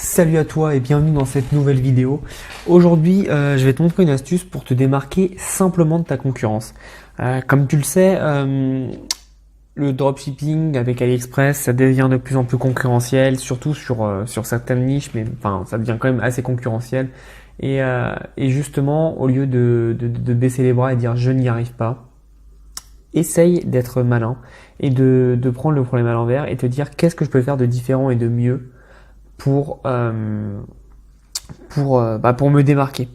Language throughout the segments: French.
Salut à toi et bienvenue dans cette nouvelle vidéo. Aujourd'hui, je vais te montrer une astuce pour te démarquer simplement de ta concurrence. Comme tu le sais, le dropshipping avec AliExpress, ça devient de plus en plus concurrentiel, surtout sur certaines niches, mais enfin, ça devient quand même assez concurrentiel. Et justement, au lieu de baisser les bras et dire je n'y arrive pas, essaye d'être malin et de prendre le problème à l'envers et te dire qu'est-ce que je peux faire de différent et de mieux pour me démarquer.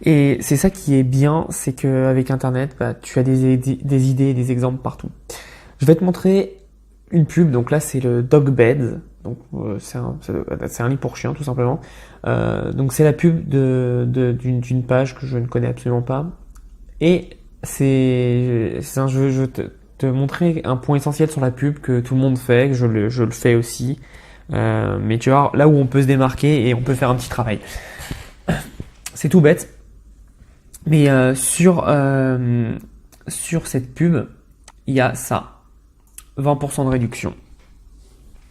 Et c'est ça qui est bien, c'est qu'avec Internet, tu as des idées et des exemples partout. Je vais te montrer une pub. Donc là, c'est le Dog Bed. Donc c'est un lit pour chien, tout simplement. Donc c'est la pub d'une page que je ne connais absolument pas. Et je veux te montrer un point essentiel sur la pub que tout le monde fait, que je le fais aussi. Mais tu vois, là où on peut se démarquer et on peut faire un petit travail. C'est tout bête. Mais sur cette pub, il y a ça. 20% de réduction.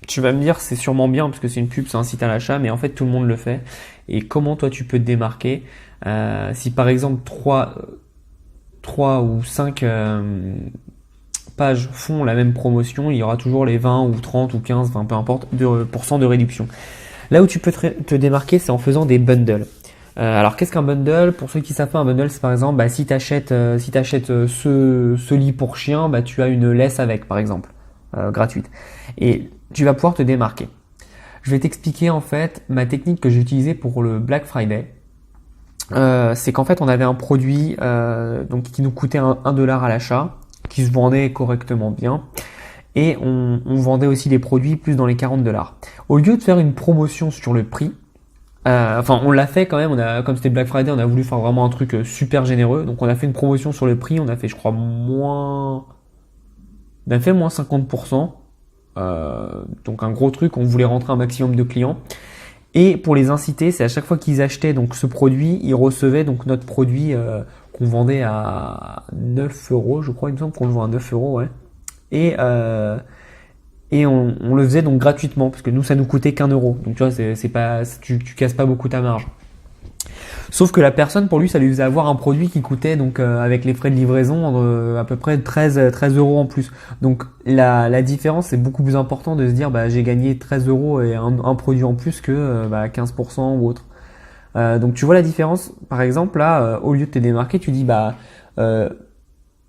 Tu vas me dire, c'est sûrement bien parce que c'est une pub, c'est un site à l'achat, mais en fait tout le monde le fait. Et comment toi tu peux te démarquer si par exemple 3 ou 5 pages font la même promotion, il y aura toujours les 20 ou 30 ou 15, enfin peu importe, de réduction. Là où tu peux te démarquer, c'est en faisant des bundles. Alors qu'est-ce qu'un bundle? Pour ceux qui savent pas, un bundle c'est par exemple, si tu achètes ce lit pour chien, tu as une laisse avec par exemple, gratuite. Et tu vas pouvoir te démarquer. Je vais t'expliquer en fait ma technique que j'ai utilisée pour le Black Friday. C'est qu'en fait on avait un produit donc qui nous coûtait $1 à l'achat, qui se vendait correctement bien, et on vendait aussi des produits plus dans les $40. Au lieu de faire une promotion sur le prix, on l'a fait quand même, comme c'était Black Friday, on a voulu faire vraiment un truc super généreux, donc on a fait une promotion sur le prix, on a fait je crois moins 50%, donc un gros truc, on voulait rentrer un maximum de clients. Et pour les inciter, c'est à chaque fois qu'ils achetaient donc ce produit, ils recevaient donc notre produit qu'on vendait à 9 €, je crois, il me semble qu'on le vend à 9 €, ouais. Et on le faisait donc gratuitement, parce que nous ça nous coûtait qu'1 €. Donc tu vois, tu casses pas beaucoup ta marge. Sauf que la personne, pour lui, ça lui faisait avoir un produit qui coûtait donc avec les frais de livraison à peu près 13 € en plus. Donc la différence, c'est beaucoup plus important de se dire j'ai gagné 13 € et un produit en plus que 15% ou autre. Donc tu vois la différence. Par exemple là, au lieu de te démarquer, tu dis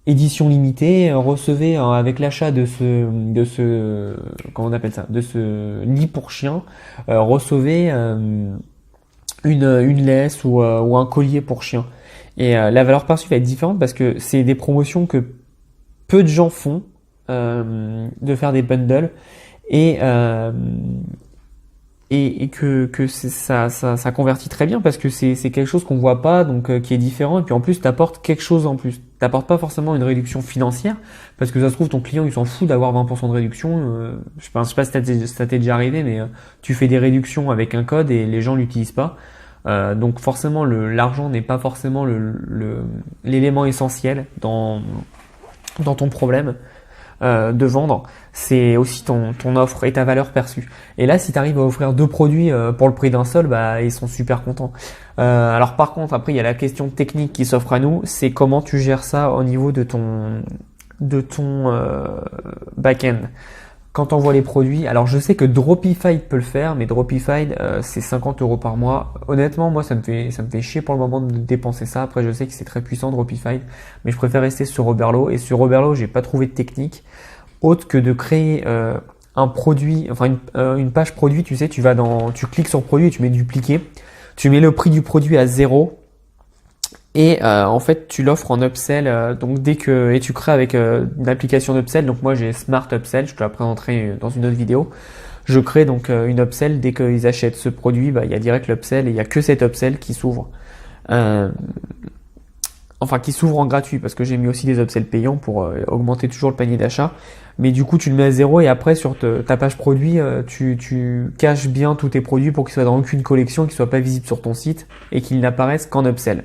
édition limitée, recevez avec l'achat de ce comment on appelle ça, de ce lit pour chien, recevez une laisse ou un collier pour chien. Et la valeur perçue va être différente parce que c'est des promotions que peu de gens font, de faire des bundles, et que ça convertit très bien parce que c'est quelque chose qu'on voit pas, donc qui est différent, et puis en plus t'apportes quelque chose en plus. T'apportes pas forcément une réduction financière parce que ça se trouve ton client il s'en fout d'avoir 20% de réduction. Je sais pas si ça t'est déjà arrivé, mais tu fais des réductions avec un code et les gens l'utilisent pas. Donc forcément l'argent n'est pas forcément l'élément essentiel dans ton problème de vendre. C'est aussi ton offre et ta valeur perçue. Et là, si tu arrives à offrir 2 produits pour le prix d'un seul, ils sont super contents. Alors par contre, après il y a la question technique qui s'offre à nous, c'est comment tu gères ça au niveau de ton back-end. Quand on voit les produits, alors je sais que Dropify peut le faire, mais Dropify c'est 50 € par mois. Honnêtement, moi ça me fait chier pour le moment de dépenser ça. Après je sais que c'est très puissant Dropify, mais je préfère rester sur Oberlo. Et sur Oberlo, j'ai pas trouvé de technique autre que de créer un produit, une page produit. Tu sais, tu cliques sur produit et tu mets dupliquer. Tu mets le prix du produit à 0. Et en fait, tu l'offres en upsell. Donc et tu crées avec une application d'upsell. Donc moi, j'ai Smart Upsell. Je te la présenterai dans une autre vidéo. Je crée donc une upsell. Dès qu'ils achètent ce produit, il y a direct l'upsell et il y a que cet upsell qui s'ouvre. Qui s'ouvre en gratuit parce que j'ai mis aussi des upsells payants pour augmenter toujours le panier d'achat. Mais du coup, tu le mets à 0 et après sur ta page produit, tu caches bien tous tes produits pour qu'ils soient dans aucune collection, qu'ils soient pas visibles sur ton site et qu'ils n'apparaissent qu'en upsell.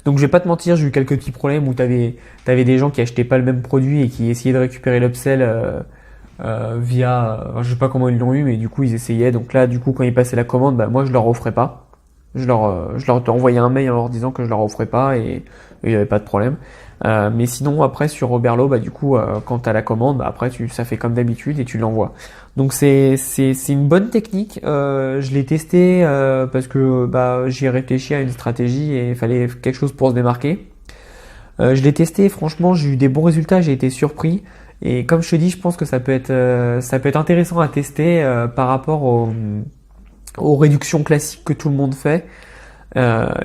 Donc je vais pas te mentir, j'ai eu quelques petits problèmes où t'avais des gens qui achetaient pas le même produit et qui essayaient de récupérer l'upsell je sais pas comment ils l'ont eu, mais du coup ils essayaient. Donc là, du coup, quand ils passaient la commande, bah moi je leur offrais pas. Je leur envoyais un mail en leur disant que je leur offrais pas et il y avait pas de problème. Mais sinon après sur Oberlo, bah du coup quand t'as la commande, bah après ça fait comme d'habitude et tu l'envoies. Donc c'est une bonne technique. Je l'ai testé parce que bah j'y ai réfléchi à une stratégie et il fallait quelque chose pour se démarquer. Je l'ai testé, franchement, j'ai eu des bons résultats, j'ai été surpris. Et comme je te dis, je pense que ça peut être intéressant à tester par rapport aux réductions classiques que tout le monde fait.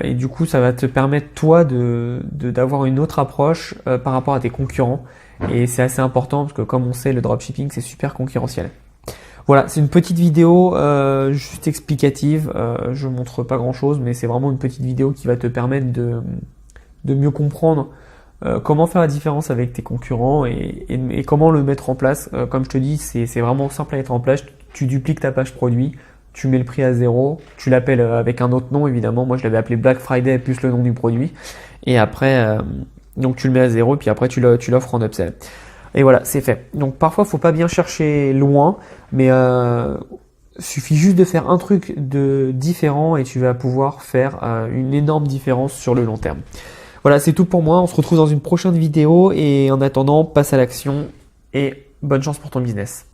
Et du coup, ça va te permettre toi d'avoir une autre approche par rapport à tes concurrents. Et c'est assez important parce que comme on sait, le dropshipping c'est super concurrentiel. Voilà, c'est une petite vidéo juste explicative. Je montre pas grand chose, mais c'est vraiment une petite vidéo qui va te permettre de mieux comprendre comment faire la différence avec tes concurrents et comment le mettre en place. Comme je te dis, c'est vraiment simple à mettre en place. Tu dupliques ta page produit, tu mets le prix à zéro, tu l'appelles avec un autre nom évidemment. Moi je l'avais appelé Black Friday plus le nom du produit. Et après, donc tu le mets à zéro et puis après tu l'offres en upsell. Et voilà, c'est fait. Donc parfois faut pas bien chercher loin, mais suffit juste de faire un truc de différent et tu vas pouvoir faire une énorme différence sur le long terme. Voilà, c'est tout pour moi. On se retrouve dans une prochaine vidéo et en attendant, passe à l'action et bonne chance pour ton business.